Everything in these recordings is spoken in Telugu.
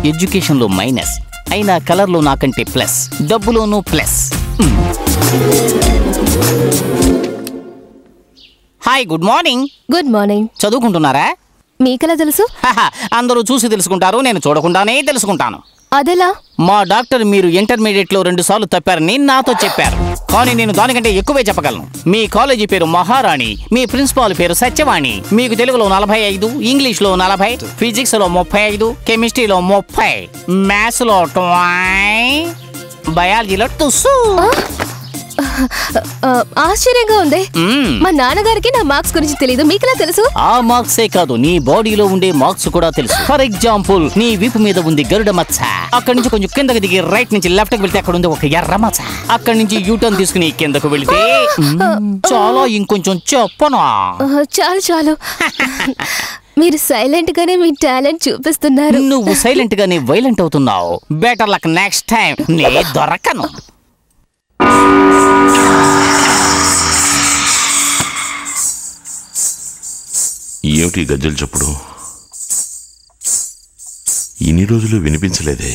ఎడ్యుకేషన్లో మైనస్ అయినా కలర్లో నాకంటే ప్లస్, డబ్బులోనూ plus. Hi, good morning. Good morning. చదువుకుంటున్నారా? మీకెలా తెలుసు? అందరూ చూసి తెలుసుకుంటారు, నేను చూడకుండానే తెలుసుకుంటాను. అదెలా? మా డాక్టర్ మీరు ఇంటర్మీడియట్లో 2 సార్లు తప్పారని నాతో చెప్పారు, కానీ నేను దానికంటే ఎక్కువే చెప్పగలను. మీ కాలేజీ పేరు మహారాణి, మీ ప్రిన్సిపాల్ పేరు సత్యవాణి. మీకు తెలుగులో 45, ఇంగ్లీష్లో 40, ఫిజిక్స్లో 35, కెమిస్ట్రీలో 30, మ్యాథ్స్లో 20, బయాలజీలో 2. ఆశ్చర్యంగా ఉంది. మా నాన్నగారికి నా మార్క్స్ గురించి తెలియదు, మీకెలా తెలుసు? ఆ మార్క్సే కాదు, నీ బాడీలో ఉండే మార్క్స్ కూడా తెలుసు. ఫర్ ఎగ్జాంపుల్, నీ వీపు మీద ఉంది గరుడ మచ్చ. అక్కడి నుంచి కొంచెం కిందకి దిగి రైట్ నుంచి లెఫ్ట్ కి వెళ్తే అక్కడ ఉంది ఒక ఎర్ర మచ్చ. అక్కడి నుంచి యూటర్న్ తీసుకుని కిందకు వెళితే చాలా ఇంకొంచెం చెప్పనా? చాలు చాలు. మీరు సైలెంట్ గానే మీ టాలెంట్ చూపిస్తున్నారు. నువ్వు సైలెంట్ గానే వైలెంట్ అవుతున్నావు. Better luck next time. నే దొరకను. ఏమిటి గజ్జలు చప్పుడు? ఇన్ని రోజులు వినిపించలేదే.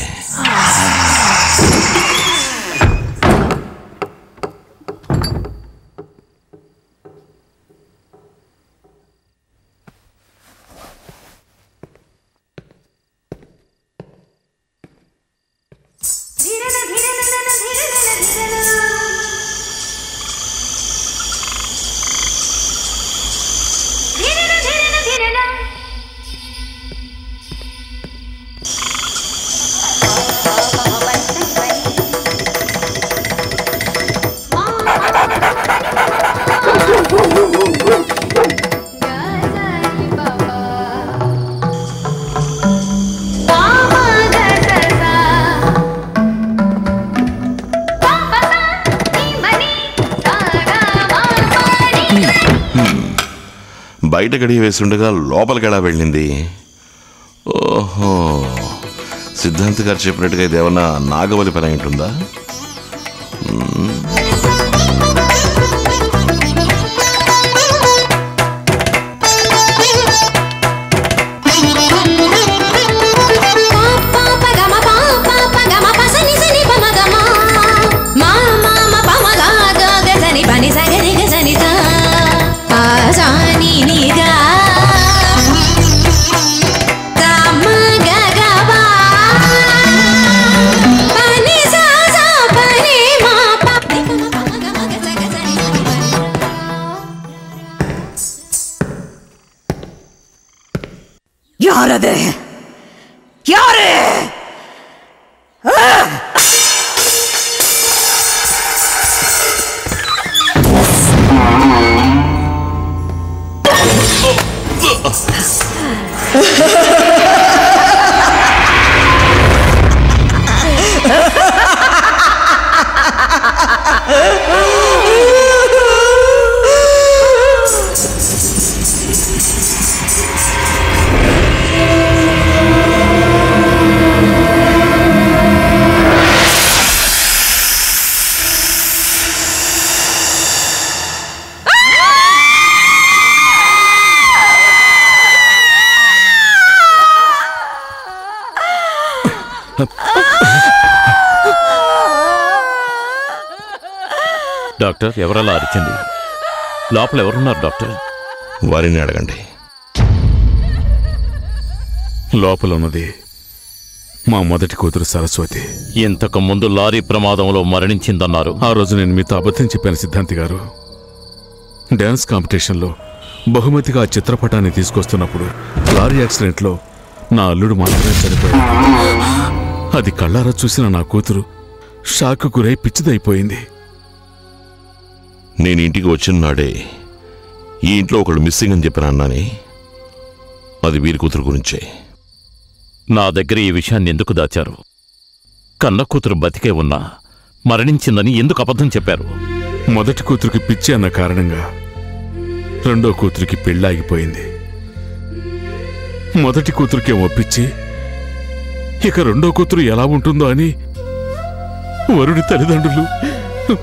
బయట గడియ వేస్తుండగా లోపలికి ఎలా వెళ్ళింది? ఓహో, సిద్ధాంత్ గారు చెప్పినట్టుగా ఇది ఏమన్నా నాగవల్లి పని ఉంటుందా? யாரது? யாரு? డాక్టర్, ఎవరలా అరిచింది? లోపల ఎవరున్నారు డాక్టర్? వారిని అడగండి. లోపల ఉన్నది మా మొదటి కూతురు సరస్వతి. ఇంతకు ముందు లారీ ప్రమాదంలో మరణించిందన్నారు. ఆ రోజు నేను మీతో అబద్ధం చెప్పాను సిద్ధాంతి గారు. డ్యాన్స్ కాంపిటీషన్లో బహుమతిగా ఆ చిత్రపటాన్ని తీసుకొస్తున్నప్పుడు లారీ యాక్సిడెంట్లో నా అల్లుడు మాత్రమే చనిపోయాడు. అది కళ్ళారా చూసిన నా కూతురు షాక్ గురై పిచ్చిదైపోయింది. నేను ఇంటికి వచ్చిన నాడే ఈ ఇంట్లో ఒకళ్ళు మిస్సింగ్ అని చెప్పిన అన్నానే, అది వీరి కూతురు గురించే. నా దగ్గర ఈ విషయాన్ని ఎందుకు దాచారు? కన్న కూతురు బతికే ఉన్నా మరణించిందని ఎందుకు అబద్ధం చెప్పారు? మొదటి కూతురికి పిచ్చి అన్న కారణంగా రెండో కూతురికి పెళ్ళాగిపోయింది. మొదటి కూతురికే ఒప్పించి ఇక రెండో కూతురు ఎలా ఉంటుందో అని వరుడి తల్లిదండ్రులు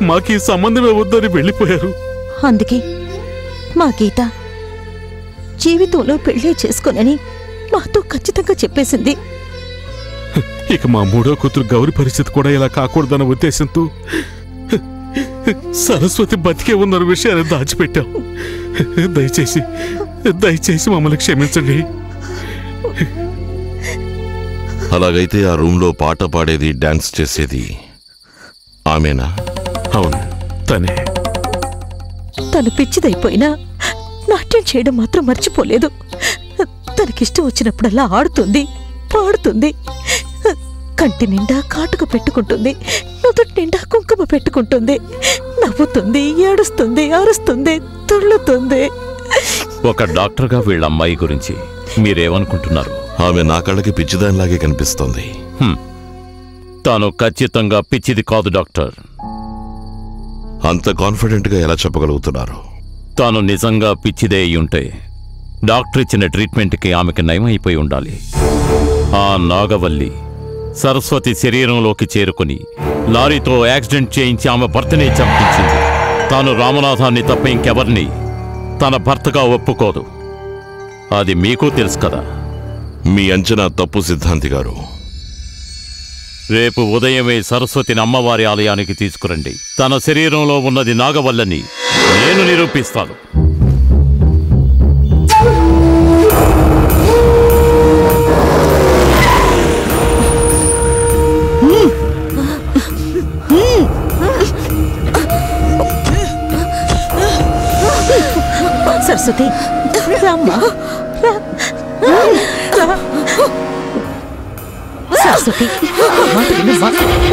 మాకీ సంబంధమే వద్దని వెళ్ళిపోయారు. అందుకే మా గీత జీవితంలో పెళ్లి చేసుకోనని మాతో ఖచ్చితంగా చెప్పేసింది. ఇక మా మూడో కూతురు గౌరి పరిస్థితి కూడా ఇలా కాకూడదన్న ఉద్దేశంతో సరస్వతి బతికే ఉన్న విషయాన్ని దాచిపెట్టాం. దయచేసి మమ్మల్ని క్షమించండి. అలాగైతే ఆ రూమ్లో పాట పాడేది, డాన్స్ చేసేది ఆమెనా? అవును, తనే. తను పిచ్చిదైపోయినా నాట్యం చేయడం మాత్రం మర్చిపోలేదు. తనకిష్టం వచ్చినప్పుడల్లా ఆడుతుంది, పాడుతుంది. కంటి నిండా కాటుక పెట్టుకుంటుంది, నుదుటి నిండా కుంకుమ పెట్టుకుంటుంది, నవ్వుతుంది, ఏడుస్తుంది, అరుస్తుంది, తుళ్ళుతుంది. ఒక డాక్టర్గా వీళ్ళ అమ్మాయి గురించి మీరేమనుకుంటున్నారు? ఆమె నా కళ్ళకి పిచ్చిదానిలాగే కనిపిస్తోంది. తాను ఖచ్చితంగా పిచ్చిది కాదు డాక్టర్. అంత కాన్ఫిడెంట్గా ఎలా చెప్పగలుగుతున్నారు? తాను నిజంగా పిచ్చిదే అయ్యుంటే డాక్టర్ ఇచ్చిన ట్రీట్మెంట్కి ఆమెకి నయమైపోయి ఉండాలి. ఆ నాగవల్లి సరస్వతి శరీరంలోకి చేరుకుని లారీతో యాక్సిడెంట్ చేయించి ఆమె భర్తనే చంపించింది. తాను రామనాథాన్ని తప్ప ఇంకెవర్ని తన భర్తగా ఒప్పుకోదు. అది మీకు తెలుసు కదా. మీ అంచనా తప్పు సిద్ధాంతి గారు. రేపు ఉదయమే సరస్వతిని అమ్మవారి ఆలయానికి తీసుకురండి. తన శరీరంలో ఉన్నది నాగవల్లని నేను నిరూపిస్తాను. సరస్వతి, రామ్మా, సరస్వతి,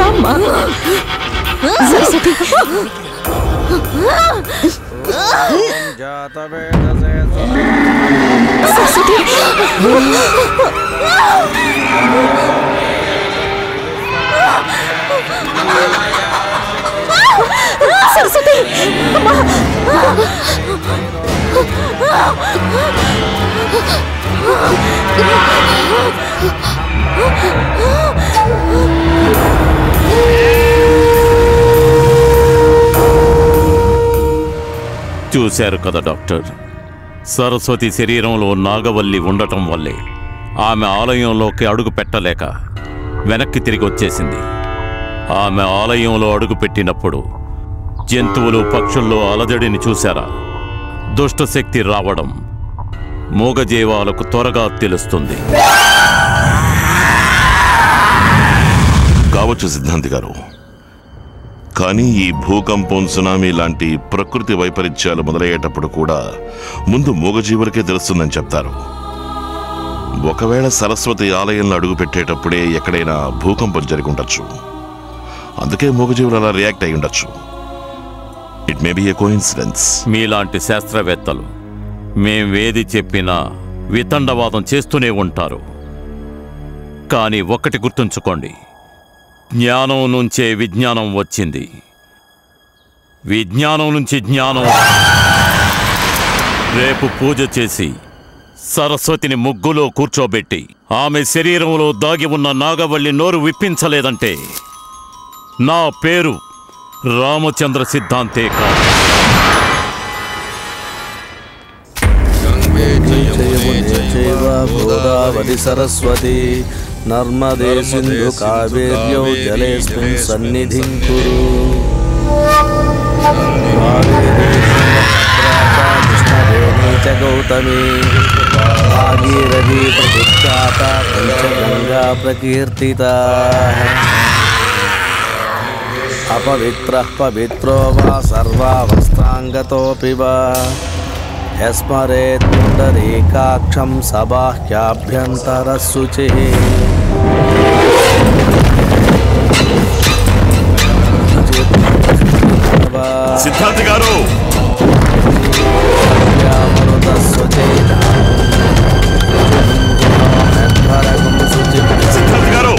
రామ్మా, సరస్వతి. సరస్వతి, చూశారు కదా డాక్టర్, సరస్వతి శరీరంలో నాగవల్లి ఉండటం వల్లే ఆమె ఆలయంలోకి అడుగు పెట్టలేక వెనక్కి తిరిగి వచ్చేసింది. ఆమె ఆలయంలో అడుగు పెట్టినప్పుడు జంతువులు, పక్షుల్లో అలజడిని చూశారా? దుష్టశక్తి రావడం మూగజీవాలకు త్వరగా తెలుస్తుంది. కావచ్చు సిద్ధాంతి గారు, కానీ ఈ భూకంపం, సునామీ లాంటి ప్రకృతి వైపరీత్యాలు మొదలయ్యేటప్పుడు కూడా ముందు మూగజీవులకే తెలుస్తుందని చెప్తారు. ఒకవేళ సరస్వతి ఆలయంలో అడుగు పెట్టేటప్పుడే ఎక్కడైనా భూకంపం జరిగి ఉండొచ్చు. అందుకే మూగజీవులు అలా రియాక్ట్ అయి ఉండొచ్చు. It may be a coincidence. మీలాంటి శాస్త్రవేత్తలు మేమేది చెప్పినా వితండవాదం చేస్తూనే ఉంటారు. కానీ ఒక్కటి గుర్తుంచుకోండి, జ్ఞానం నుంచే విజ్ఞానం వచ్చింది, విజ్ఞానం నుంచి జ్ఞానం. రేపు పూజ చేసి సరస్వతిని ముగ్గులో కూర్చోబెట్టి ఆమె శరీరంలో దాగి ఉన్న నాగవల్లి నోరు విప్పించలేదంటే నా పేరు రామచంద్ర సిద్ధాంతే కాదు. గోదావరి సరస్వతి నర్మదే సింధు కావేర్యౌ జలేస్మిన్ సన్నిధిం కురు. కృష్ణవేణీ గౌతమి భాగీరథీ ప్రతిఖ్యాత పంచగంగా ప్రకీర్తితా. అపవిత్రః పవిత్రో వా సర్వావస్థాంగతోపి వా యస్మరేత్ పుండరీకాక్షం సబాహ్యాభ్యంతరశుచిః. సిద్ధాంతి గారు, సిద్ధాంతి గారు,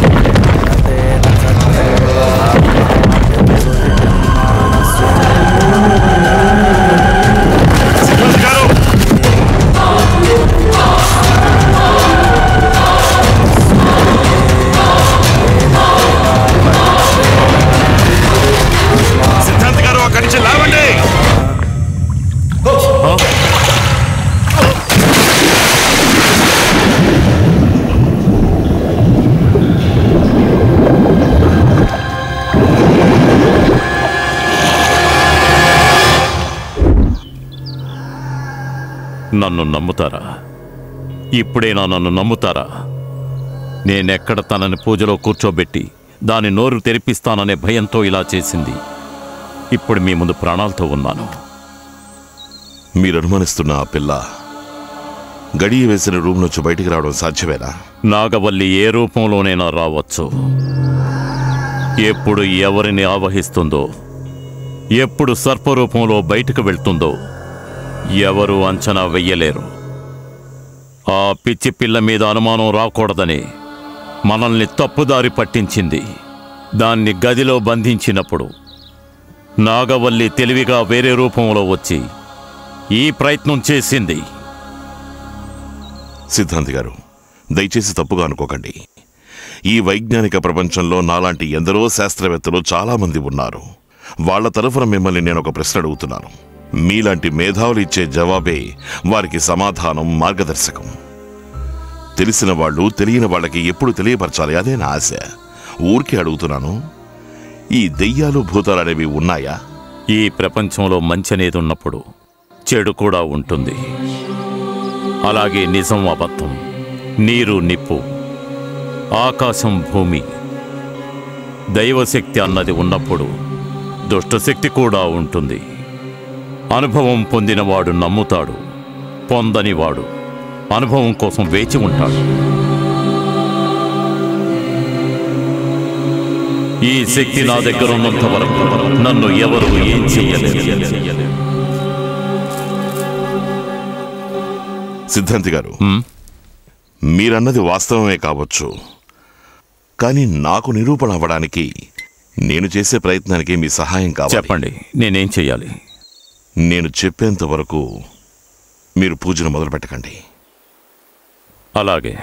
సిద్ధాంతి గారు, అక్కడి నుంచి లేవండి. నన్ను నమ్ముతారా? ఇప్పుడైనా నన్ను నమ్ముతారా? నేనెక్కడ తనని పూజలో కూర్చోబెట్టి దాని నోరు తెరిపిస్తాననే భయంతో ఇలా చేసింది. ఇప్పుడు మీ ముందు ప్రాణాలతో ఉన్నాను. మీరు అనుమానిస్తున్న ఆ పిల్ల గడియ వేసిన రూమ్ నుంచి బయటికి రావడం సాధ్యమేనా? నాగవల్లి ఏ రూపంలోనైనా రావచ్చు. ఎప్పుడు ఎవరిని ఆవహిస్తుందో, ఎప్పుడు సర్పరూపంలో బయటకు వెళ్తుందో ఎవరు అంచనా వెయ్యలేరు. ఆ పిచ్చి పిల్ల మీద అనుమానం రాకూడదని మనల్ని తప్పుదారి పట్టించింది. దాన్ని గదిలో బంధించినప్పుడు నాగవల్లి తెలివిగా వేరే రూపంలో వచ్చి ఈ ప్రయత్నం చేసింది. సిద్ధాంతి గారు, దయచేసి తప్పుగా అనుకోకండి. ఈ వైజ్ఞానిక ప్రపంచంలో నాలాంటి ఎందరో శాస్త్రవేత్తలు చాలామంది ఉన్నారు. వాళ్ల తరఫున మిమ్మల్ని నేను ఒక ప్రశ్న అడుగుతున్నాను. మీలాంటి మేధావులు ఇచ్చే జవాబే వారికి సమాధానం, మార్గదర్శకం. తెలిసిన వాళ్ళు తెలియని వాళ్ళకి ఎప్పుడు తెలియపరచాలి, అదే నా ఆశ. ఊరికే అడుగుతున్నాను, ఈ దెయ్యాలు భూతాలు అనేవి ఉన్నాయా? ఈ ప్రపంచంలో మంచి అనేది ఉన్నప్పుడు చెడు కూడా ఉంటుంది. అలాగే నిజం అబద్ధం, నీరు నిప్పు, ఆకాశం భూమి, దైవశక్తి అన్నది ఉన్నప్పుడు దుష్టశక్తి కూడా ఉంటుంది. అనుభవం పొందినవాడు నమ్ముతాడు, పొందనివాడు అనుభవం కోసం వేచి ఉంటాడు. ఈ శక్తి నా దగ్గర ఉన్నంత వరకు నన్ను ఎవరు ఏం చెయ్యలేరు. సిద్ధాంతి గారు, మీరన్నది వాస్తవమే కావచ్చు, కానీ నాకు నిరూపణ అవ్వడానికి నేను చేసే ప్రయత్నానికి మీ సహాయం కావాలి. చెప్పండి, నేనేం చెయ్యాలి? నేను చెప్పేంత వరకు మీరు పూజను మొదలు పెట్టకండి. అలాగే.